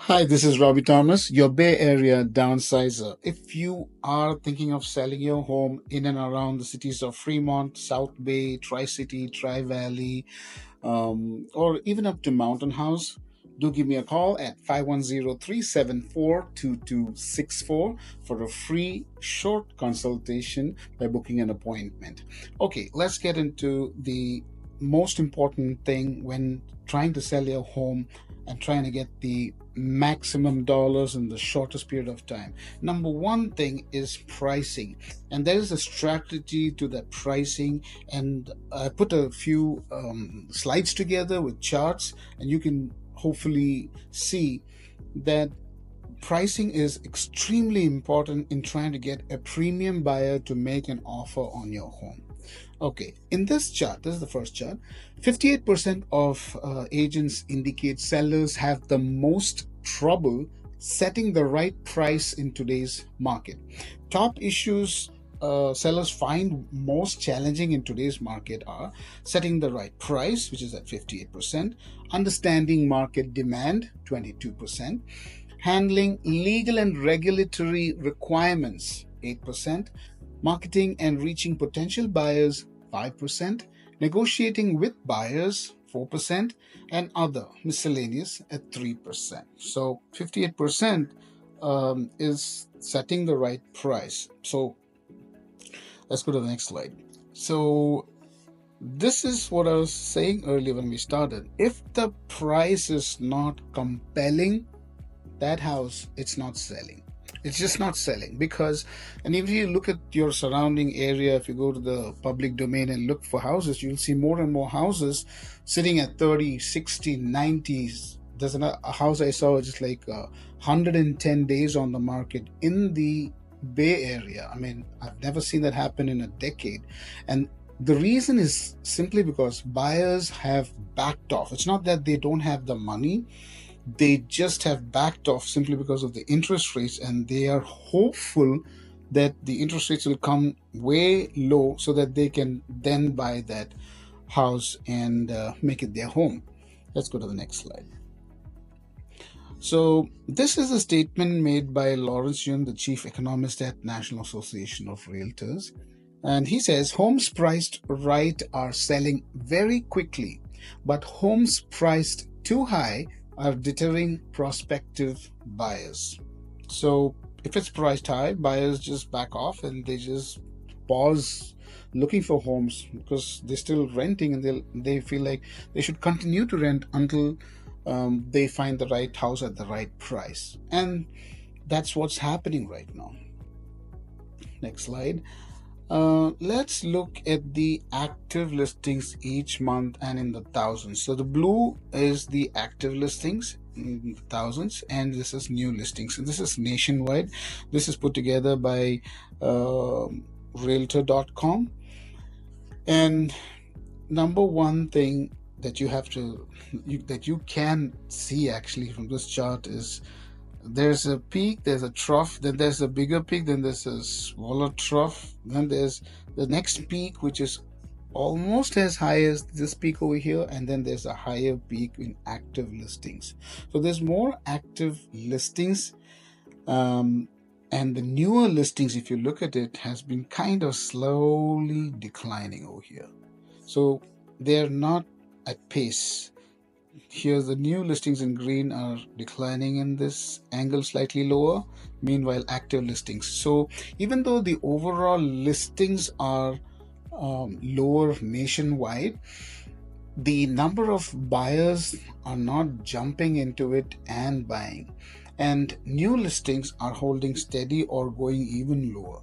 Hi, this is Robbie Thomas, your Bay Area downsizer. If you are thinking of selling your home in and around the cities of Fremont, South Bay, Tri City, Tri Valley, or even up to Mountain House, do give me a call at 510-374-2264 for a free short consultation by booking an appointment. Okay, let's get into the most important thing when trying to sell your home and trying to get the maximum dollars in the shortest period of time. Number one thing is pricing, and there is a strategy to that pricing. And I put a few slides together with charts, and you can hopefully see that pricing is extremely important in trying to get a premium buyer to make an offer on your home. Okay, in this chart, this is the first chart, 58% of agents indicate sellers have the most trouble setting the right price in today's market. Top issues sellers find most challenging in today's market are setting the right price, which is at 58%, understanding market demand, 22%, handling legal and regulatory requirements, 8%, marketing and reaching potential buyers, 5%, negotiating with buyers, 4%, and other miscellaneous at 3%. So 58% is setting the right price. So let's go to the next slide. So this is what I was saying earlier when we started. If the price is not compelling, that house, it's not selling. It's just not selling because, and if you look at your surrounding area, if you go to the public domain and look for houses, you'll see more and more houses sitting at 30, 60, 90s. There's a house I saw just like 110 days on the market in the Bay Area. I mean, I've never seen that happen in a decade. And the reason is simply because buyers have backed off. It's not that they don't have the money, they just have backed off simply because of the interest rates, and they are hopeful that the interest rates will come way low so that they can then buy that house and make it their home. Let's go to the next slide. So this is a statement made by Lawrence Yun, the chief economist at National Association of Realtors. And he says, homes priced right are selling very quickly, but homes priced too high are deterring prospective buyers. So if it's priced high, buyers just back off and they just pause looking for homes because they're still renting, and they feel like they should continue to rent until they find the right house at the right price. And that's what's happening right now. Next slide. Let's look at the active listings each month and in the thousands. So the blue is the active listings in the thousands, and this is new listings. And this is nationwide. This is put together by realtor.com. And number one thing that you have to that you can see actually from this chart is there's a peak, there's a trough, then there's a bigger peak, then there's a smaller trough, then there's the next peak, which is almost as high as this peak over here, and then there's a higher peak in active listings. So there's more active listings, and the newer listings, if you look at it, has been kind of slowly declining over here. So they're not at pace. Here the new listings in green are declining in this angle slightly lower, meanwhile active listings. So even though the overall listings are lower nationwide, the number of buyers are not jumping into it and buying, and new listings are holding steady or going even lower.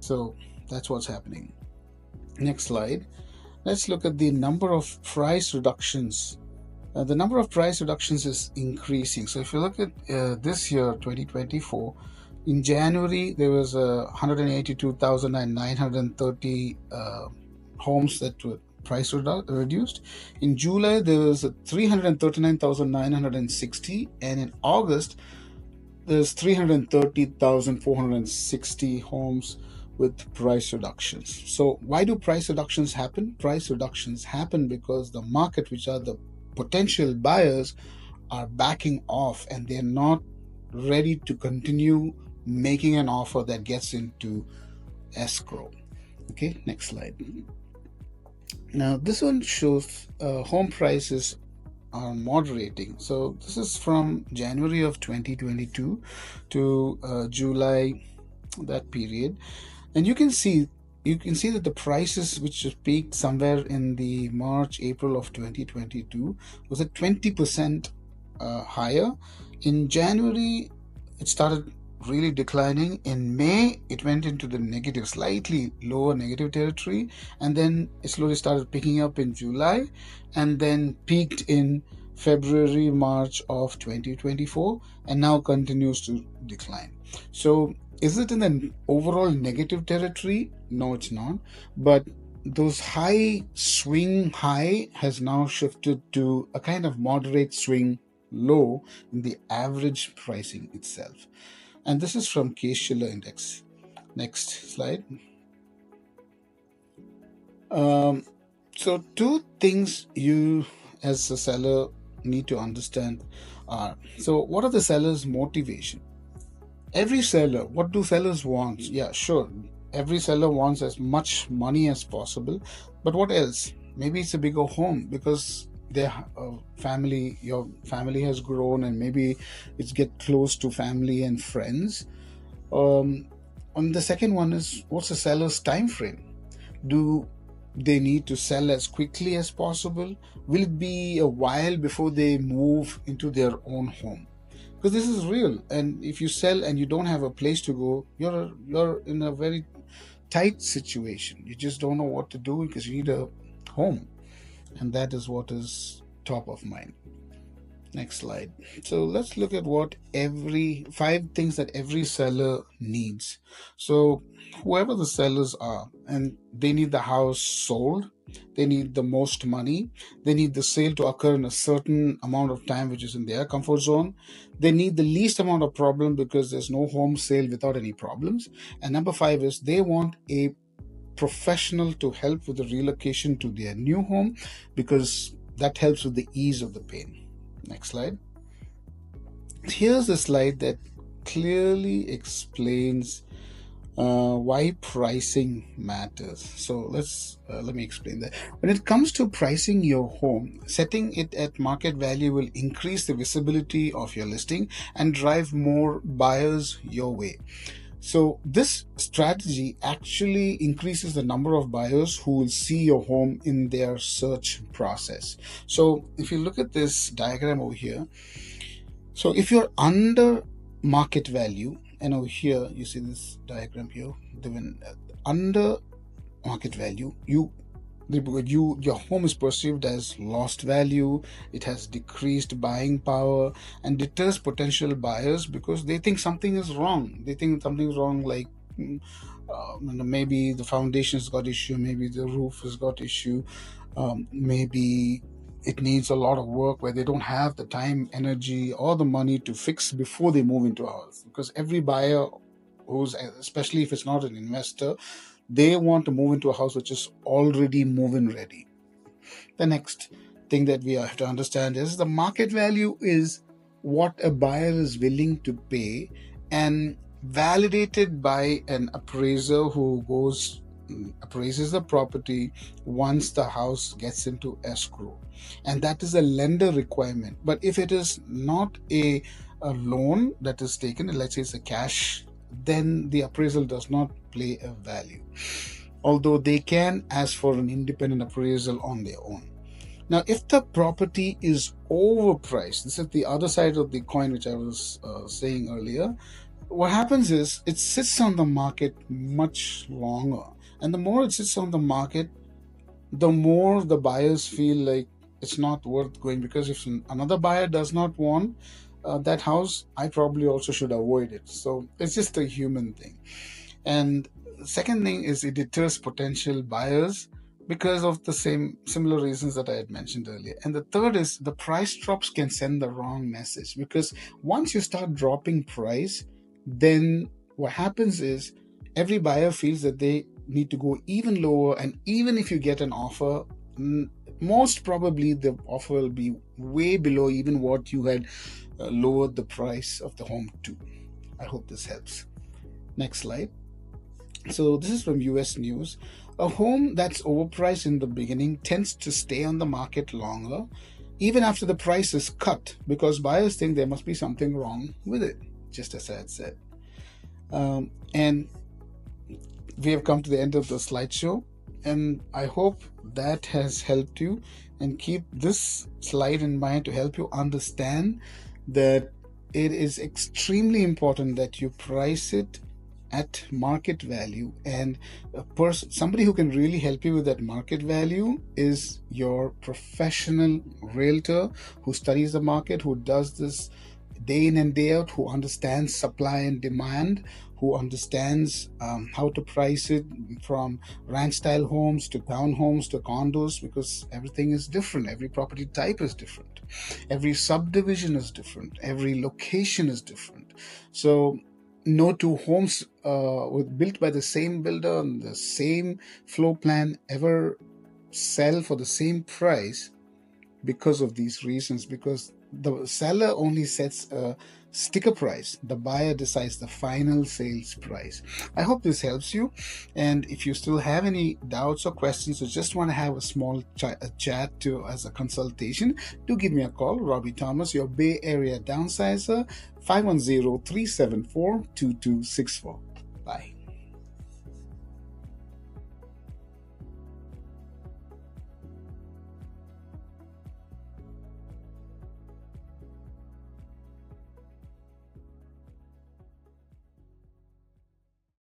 So that's what's happening. Next slide. Let's look at the number of price reductions. The number of price reductions is increasing. So if you look at this year, 2024, in January, there was 182,930 homes that were price reduced. In July, there was 339,960. And in August, there's 330,460 homes with price reductions. So why do price reductions happen? Price reductions happen because the market, which are the potential buyers, are backing off and they're not ready to continue making an offer that gets into escrow. Okay, next slide. Now this one shows home prices are moderating. So this is from January of 2022 to July, that period, and you can see that the prices which peaked somewhere in the March April of 2022 was at 20% higher. In January it started really declining. In May it went into the negative, slightly lower negative territory, and then it slowly started picking up in July, and then peaked in February March of 2024, and now continues to decline. So is it in an overall negative territory? No, it's not. But those high swing high has now shifted to a kind of moderate swing low in the average pricing itself. And this is from Case-Shiller Index. Next slide. So two things you as a seller need to understand are, so what are the seller's motivation? Every seller, what do sellers want? Yeah, sure. Every seller wants as much money as possible, but what else? Maybe it's a bigger home because their your family has grown, and maybe it's get close to family and friends. And the second one is, what's the seller's time frame? Do they need to sell as quickly as possible? Will it be a while before they move into their own home? Because this is real, and if you sell and you don't have a place to go, you're in a very tight situation. You just don't know what to do because you need a home, and that is what is top of mind. Next slide. So let's look at what every 5 things that every seller needs. So whoever the sellers are, and they need the house sold, they need the most money, they need the sale to occur in a certain amount of time which is in their comfort zone, they need the least amount of problem because there's no home sale without any problems, and number 5 is they want a professional to help with the relocation to their new home because that helps with the ease of the pain. Next slide. Here's a slide that clearly explains why pricing matters. So let me explain that. When it comes to pricing your home, setting it at market value will increase the visibility of your listing and drive more buyers your way. So this strategy actually increases the number of buyers who will see your home in their search process. So if you look at this diagram over here, so if you're under market value, and over here you see this diagram here, under market value, your home is perceived as lost value, it has decreased buying power, and deters potential buyers because they think something is wrong. They think something's wrong, like maybe the foundation's got issue, maybe the roof has got issue, maybe it needs a lot of work where they don't have the time, energy, or the money to fix before they move into a house. Because every buyer especially if it's not an investor, they want to move into a house which is already move-in ready. The next thing that we have to understand is the market value is what a buyer is willing to pay, and validated by an appraiser who appraises the property once the house gets into escrow, and that is a lender requirement. But if it is not a loan that is taken, let's say it's a cash, then the appraisal does not play a value, although they can ask for an independent appraisal on their own. Now, if the property is overpriced, this is the other side of the coin which I was saying earlier. What happens is it sits on the market much longer, and the more it sits on the market, the more the buyers feel like it's not worth going, because if another buyer does not want that house, I probably also should avoid it. So it's just a human thing. And the second thing is it deters potential buyers because of the similar reasons that I had mentioned earlier. And the third is the price drops can send the wrong message, because once you start dropping price, then what happens is every buyer feels that they need to go even lower, and even if you get an offer, most probably the offer will be way below even what you had lowered the price of the home to. I hope this helps. Next slide. So this is from US News. A home that's overpriced in the beginning tends to stay on the market longer, even after the price is cut, because buyers think there must be something wrong with it, just as I had said. And we have come to the end of the slideshow, and I hope that has helped you. And keep this slide in mind to help you understand that it is extremely important that you price it at market value, and somebody who can really help you with that market value is your professional realtor who studies the market, who does this day in and day out, who understands supply and demand, who understands how to price it, from ranch style homes to townhomes to condos, because everything is different. Every property type is different. Every subdivision is different. Every location is different. So no two homes built by the same builder and the same floor plan ever sell for the same price because of these reasons, because the seller only sets a sticker price, the buyer decides the final sales price. I hope this helps you, and if you still have any doubts or questions or just want to have a small chat to as a consultation, do give me a call. Robbie Thomas, your Bay Area downsizer, 510-374-2264.